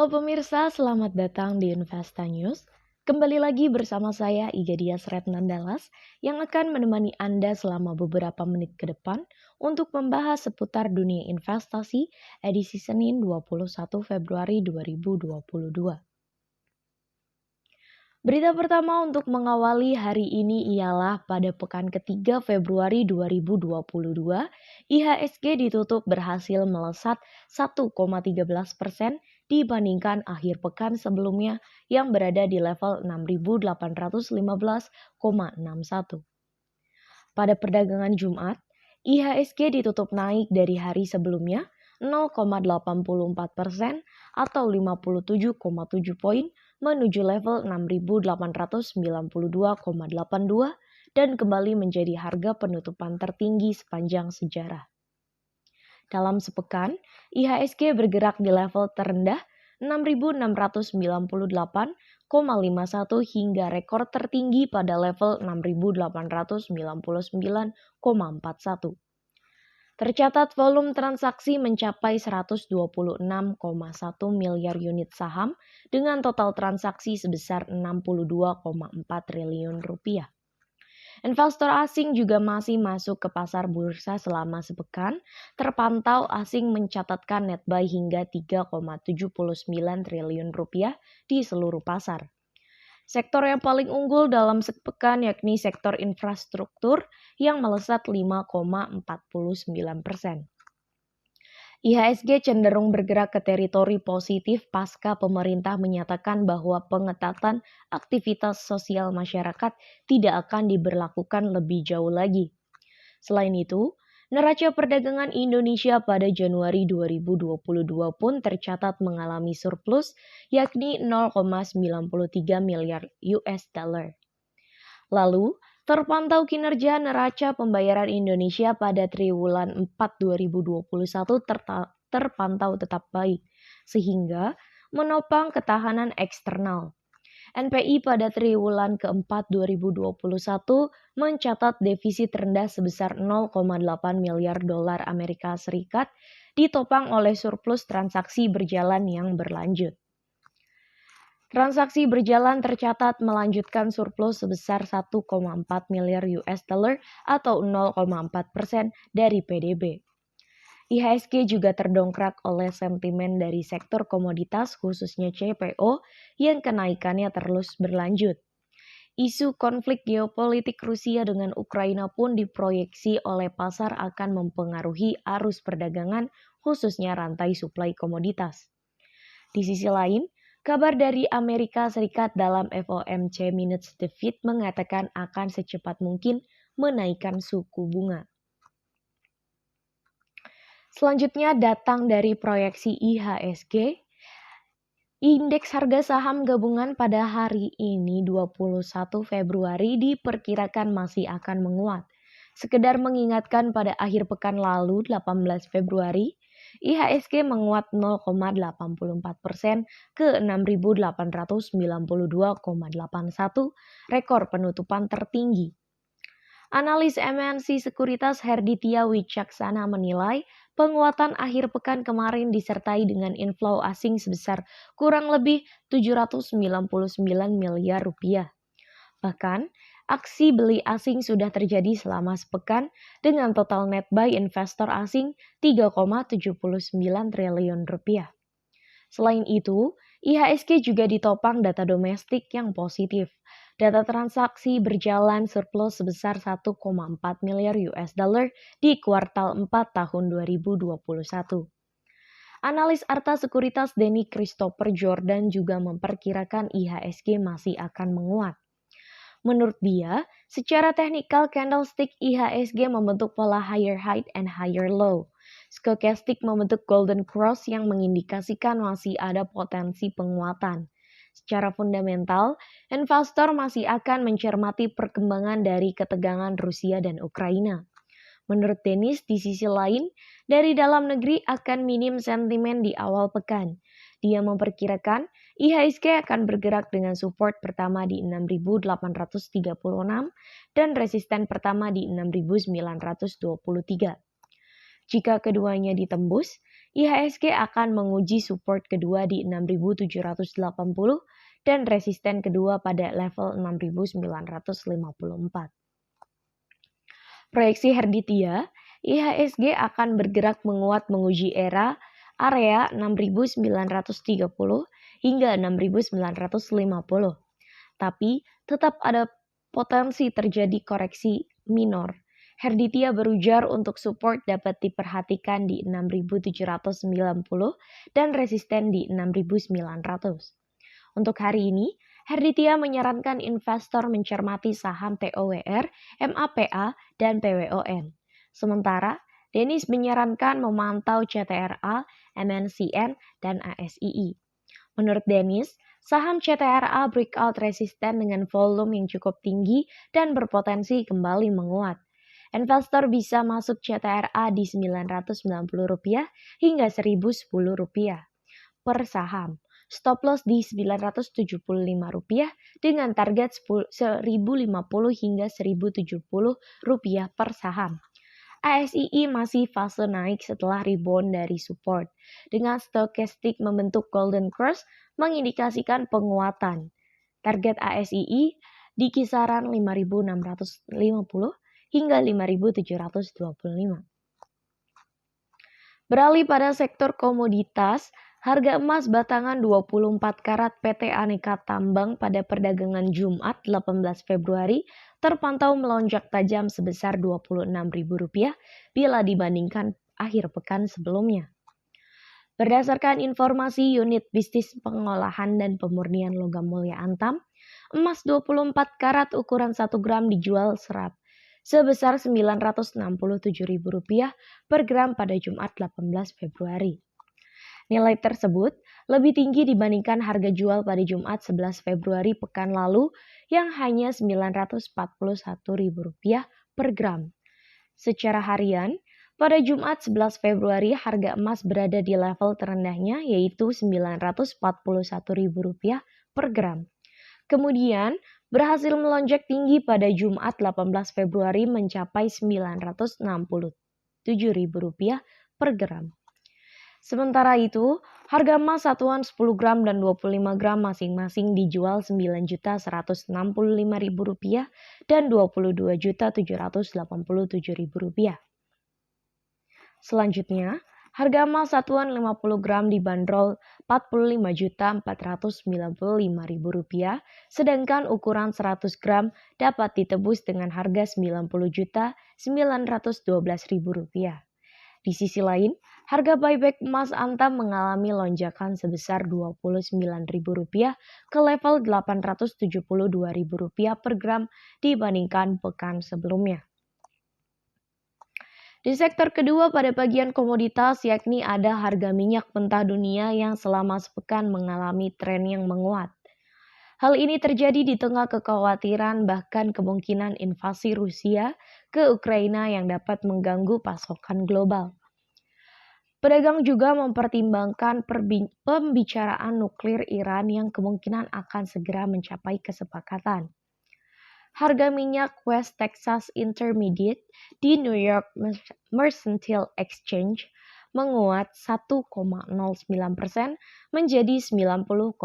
Halo pemirsa, selamat datang di Investa News. Kembali lagi bersama saya Iga Dias Retnandalas yang akan menemani Anda selama beberapa menit ke depan untuk membahas seputar dunia investasi edisi Senin 21 Februari 2022. Berita pertama untuk mengawali hari ini ialah pada pekan ketiga Februari 2022, IHSG ditutup berhasil melesat 1,13% dibandingkan akhir pekan sebelumnya yang berada di level 6.815,61. Pada perdagangan Jumat, IHSG ditutup naik dari hari sebelumnya 0,84% atau 57,7 poin menuju level 6.892,82 dan kembali menjadi harga penutupan tertinggi sepanjang sejarah. Dalam sepekan, IHSG bergerak di level terendah 6.698,51 hingga rekor tertinggi pada level 6.899,41. Tercatat volume transaksi mencapai 126,1 miliar unit saham dengan total transaksi sebesar 62,4 triliun rupiah. Investor asing juga masih masuk ke pasar bursa selama sepekan, terpantau asing mencatatkan net buy hingga 3,79 triliun rupiah di seluruh pasar. Sektor yang paling unggul dalam sepekan yakni sektor infrastruktur yang melesat 5,49%. IHSG cenderung bergerak ke teritori positif pasca pemerintah menyatakan bahwa pengetatan aktivitas sosial masyarakat tidak akan diberlakukan lebih jauh lagi. Selain itu, neraca perdagangan Indonesia pada Januari 2022 pun tercatat mengalami surplus yakni 0,93 miliar US dollar. Lalu, terpantau kinerja neraca pembayaran Indonesia pada triwulan 4 2021 terpantau tetap baik, sehingga menopang ketahanan eksternal. NPI pada triwulan keempat 2021 mencatat defisit rendah sebesar 0,8 miliar dolar Amerika Serikat ditopang oleh surplus transaksi berjalan yang berlanjut. Transaksi berjalan tercatat melanjutkan surplus sebesar 1,4 miliar US dollar atau 0,4% dari PDB. IHSG juga terdongkrak oleh sentimen dari sektor komoditas khususnya CPO yang kenaikannya terus berlanjut. Isu konflik geopolitik Rusia dengan Ukraina pun diproyeksi oleh pasar akan mempengaruhi arus perdagangan khususnya rantai suplai komoditas. Di sisi lain, kabar dari Amerika Serikat dalam FOMC Minutes the Fed mengatakan akan secepat mungkin menaikkan suku bunga. Selanjutnya datang dari proyeksi IHSG. Indeks harga saham gabungan pada hari ini 21 Februari diperkirakan masih akan menguat. Sekedar mengingatkan pada akhir pekan lalu 18 Februari, IHSG menguat 0,84% ke 6.892,81, rekor penutupan tertinggi. Analis MNC Sekuritas Herditya Wicaksana menilai penguatan akhir pekan kemarin disertai dengan inflow asing sebesar kurang lebih 799 miliar rupiah. Bahkan, aksi beli asing sudah terjadi selama sepekan dengan total net buy investor asing 3,79 triliun rupiah. Selain itu, IHSG juga ditopang data domestik yang positif. Data transaksi berjalan surplus sebesar 1,4 miliar US dollar di kuartal 4 tahun 2021. Analis Arta Sekuritas Denny Christopher Jordan juga memperkirakan IHSG masih akan menguat. Menurut dia, secara teknikal candlestick IHSG membentuk pola higher high and higher low. Stochastic membentuk golden cross yang mengindikasikan masih ada potensi penguatan. Secara fundamental, investor masih akan mencermati perkembangan dari ketegangan Rusia dan Ukraina. Menurut Dennis, di sisi lain, dari dalam negeri akan minim sentimen di awal pekan. Dia memperkirakan IHSG akan bergerak dengan support pertama di 6.836 dan resisten pertama di 6.923. Jika keduanya ditembus, IHSG akan menguji support kedua di 6.780 dan resisten kedua pada level 6.954. Proyeksi Herditya, IHSG akan bergerak menguat menguji area 6.930 hingga 6.950. Tapi tetap ada potensi terjadi koreksi minor. Herditya berujar untuk support dapat diperhatikan di 6.790 dan resisten di 6.900. Untuk hari ini, Herditya menyarankan investor mencermati saham TOWR, MAPA, dan PWON. Sementara, Denis menyarankan memantau CTRA, MNCN, dan ASII. Menurut Denis, saham CTRA breakout resisten dengan volume yang cukup tinggi dan berpotensi kembali menguat. Investor bisa masuk CTRA di Rp990 hingga Rp1.010 per saham. Stop loss di Rp975 dengan target Rp1.050 hingga Rp1.070 per saham. ASII masih fase naik setelah rebound dari support, dengan stokastik membentuk golden cross mengindikasikan penguatan. Target ASII di kisaran 5.650 hingga 5.725. Beralih pada sektor komoditas, harga emas batangan 24 karat PT Aneka Tambang pada perdagangan Jumat 18 Februari terpantau melonjak tajam sebesar Rp26.000 bila dibandingkan akhir pekan sebelumnya. Berdasarkan informasi Unit Bisnis Pengolahan dan Pemurnian Logam Mulia Antam, emas 24 karat ukuran 1 gram dijual sebesar Rp967.000 per gram pada Jumat 18 Februari. Nilai tersebut lebih tinggi dibandingkan harga jual pada Jumat 11 Februari pekan lalu yang hanya Rp941.000 per gram. Secara harian, pada Jumat 11 Februari harga emas berada di level terendahnya yaitu Rp941.000 per gram. Kemudian, berhasil melonjak tinggi pada Jumat 18 Februari mencapai Rp967.000 per gram. Sementara itu, harga emas satuan 10 gram dan 25 gram masing-masing dijual Rp9.165.000 dan Rp22.787.000. Selanjutnya, harga emas satuan 50 gram dibanderol Rp45.495.000, sedangkan ukuran 100 gram dapat ditebus dengan harga Rp90.912.000. Di sisi lain, harga buyback emas Antam mengalami lonjakan sebesar Rp29.000 ke level Rp872.000 per gram dibandingkan pekan sebelumnya. Di sektor kedua pada bagian komoditas yakni ada harga minyak mentah dunia yang selama sepekan mengalami tren yang menguat. Hal ini terjadi di tengah kekhawatiran bahkan kemungkinan invasi Rusia ke Ukraina yang dapat mengganggu pasokan global. Pedagang juga mempertimbangkan pembicaraan nuklir Iran yang kemungkinan akan segera mencapai kesepakatan. Harga minyak West Texas Intermediate di New York Mercantile Exchange menguat 1,09% menjadi 90,92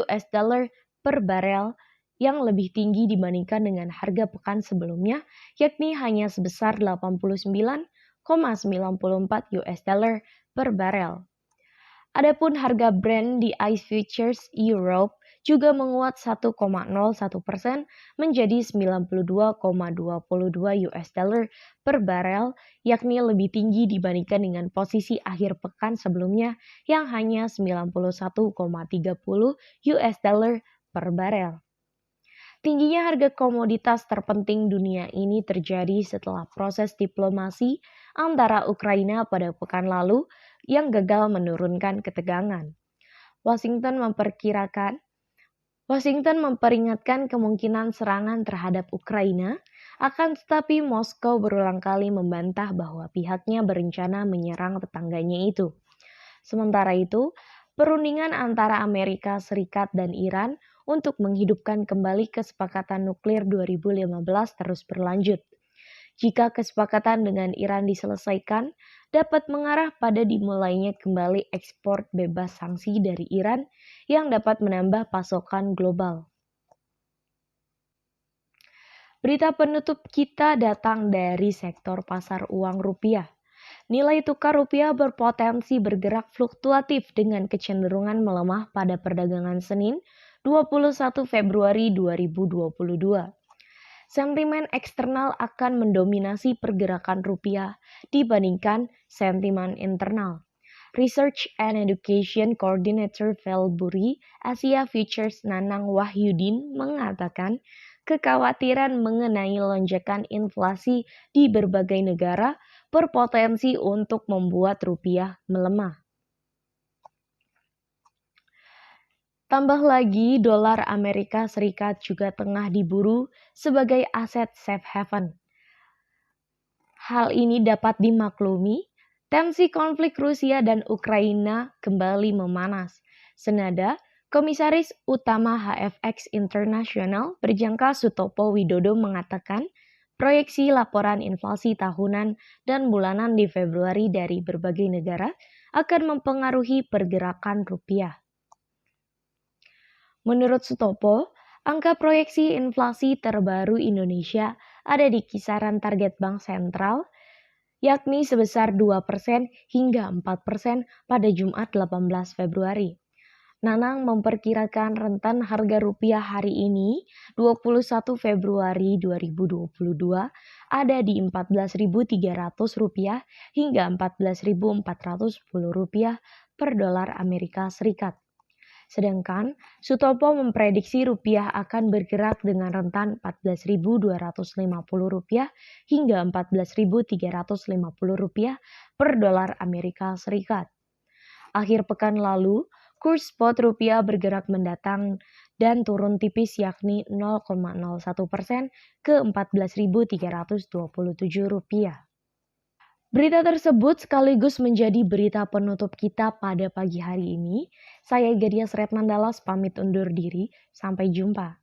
US dollar per barel yang lebih tinggi dibandingkan dengan harga pekan sebelumnya, yakni hanya sebesar 89,94 US dollar per barel. Adapun harga Brent di ICE Futures Europe juga menguat 1,01% menjadi 92,22 US dollar per barel, yakni lebih tinggi dibandingkan dengan posisi akhir pekan sebelumnya yang hanya 91,30 US dollar per barel. Tingginya harga komoditas terpenting dunia ini terjadi setelah proses diplomasi antara Ukraina pada pekan lalu yang gagal menurunkan ketegangan. Washington memperingatkan kemungkinan serangan terhadap Ukraina, akan tetapi Moskow berulang kali membantah bahwa pihaknya berencana menyerang tetangganya itu. Sementara itu, perundingan antara Amerika Serikat dan Iran untuk menghidupkan kembali kesepakatan nuklir 2015 terus berlanjut. Jika kesepakatan dengan Iran diselesaikan, dapat mengarah pada dimulainya kembali ekspor bebas sanksi dari Iran yang dapat menambah pasokan global. Berita penutup kita datang dari sektor pasar uang rupiah. Nilai tukar rupiah berpotensi bergerak fluktuatif dengan kecenderungan melemah pada perdagangan Senin, 21 Februari 2022. Sentimen eksternal akan mendominasi pergerakan rupiah dibandingkan sentimen internal. Research and Education Coordinator Velburi Asia Futures Nanang Wahyudin mengatakan kekhawatiran mengenai lonjakan inflasi di berbagai negara berpotensi untuk membuat rupiah melemah. Tambah lagi, dolar Amerika Serikat juga tengah diburu sebagai aset safe haven. Hal ini dapat dimaklumi, tensi konflik Rusia dan Ukraina kembali memanas. Senada, Komisaris Utama HFX International Berjangka Sutopo Widodo mengatakan, proyeksi laporan inflasi tahunan dan bulanan di Februari dari berbagai negara akan mempengaruhi pergerakan rupiah. Menurut Sutopo, angka proyeksi inflasi terbaru Indonesia ada di kisaran target Bank Sentral, yakni sebesar 2% hingga 4% pada Jumat 18 Februari. Nanang memperkirakan rentan harga rupiah hari ini, 21 Februari 2022, ada di Rp14.300 hingga Rp14.410 per dolar Amerika Serikat. Sedangkan Sutopo memprediksi rupiah akan bergerak dengan rentan Rp14.250 hingga Rp14.350 per dolar Amerika Serikat. Akhir pekan lalu, kurs spot rupiah bergerak mendatang dan turun tipis yakni 0,01% ke Rp14.327. Berita tersebut sekaligus menjadi berita penutup kita pada pagi hari ini. Saya Gedia Sretnandalas pamit undur diri. Sampai jumpa.